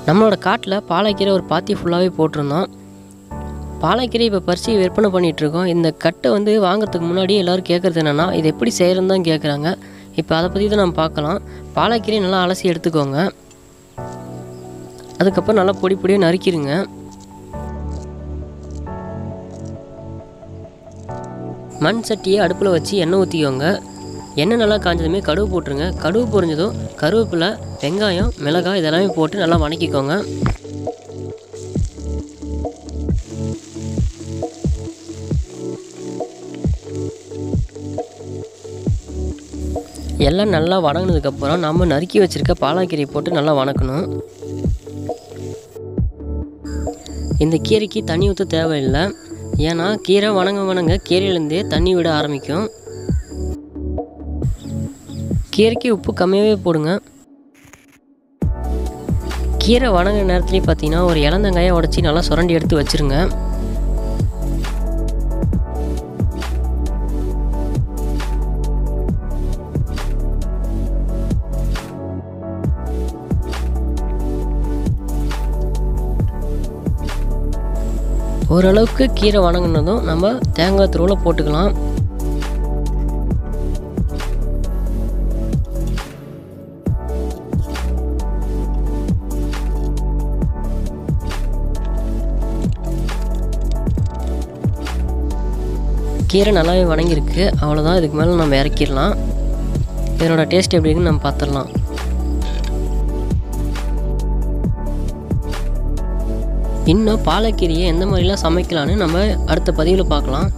நம்மளோட காட்டில் பாலக்கீரை ஒரு பாத்தி ஃபுல்லாகவே போட்டிருந்தோம். பாலக்கீரை இப்போ பறித்து விற்பனை பண்ணிகிட்ருக்கோம். இந்த கட்டை வந்து வாங்கிறதுக்கு முன்னாடி எல்லோரும் கேட்குறது என்னென்னா, இது எப்படி செய்கிறதுன்னு தான் கேட்குறாங்க. இப்போ அதை பற்றி தான் நம்ம பார்க்கலாம். பாலக்கீரை நல்லா அலசி எடுத்துக்கோங்க. அதுக்கப்புறம் நல்லா பொடி பொடியாக நறுக்கிடுங்க. மண் சட்டியை அடுப்பில் வச்சு எண்ணெய் ஊற்றிக்கோங்க. எண்ணெய் நல்லா காஞ்சதுமே கடுகு போட்டுருங்க. கடுகு பொரிஞ்சதும் கருவேப்பிலை, வெங்காயம், மிளகாய் இதெல்லாமே போட்டு நல்லா வணக்கிக்கோங்க. எல்லாம் நல்லா வணங்கினதுக்கப்புறம் நம்ம நறுக்கி வச்சுருக்க பாலக்கீரை போட்டு நல்லா வணக்கணும். இந்த கீரைக்கு தண்ணி ஊற்ற தேவையில்லை. ஏன்னா கீரை வணங்க கீரையிலேருந்தே தண்ணி விட ஆரம்பிக்கும். கீரைக்கு உப்பு கம்மியாகவே போடுங்க. கீரை வணங்குற நேரத்துலேயும் பார்த்தீங்கன்னா ஒரு இளந்தங்காயை உடச்சி நல்லா சுரண்டி எடுத்து வச்சுருங்க. ஓரளவுக்கு கீரை வணங்கினதும் நம்ம தேங்காய் துருவலை போட்டுக்கலாம். கீரை நல்லாவே வணங்கியிருக்கு. அவ்வளோதான், இதுக்கு மேலே நம்ம இறக்கிடலாம். இதனோட டேஸ்ட் எப்படி இருக்குன்னு நம்ம பார்த்துடலாம். இன்னும் பாலக்கீரையை எந்த மாதிரிலாம் சமைக்கலான்னு நம்ம அடுத்த பதிவில் பார்க்கலாம்.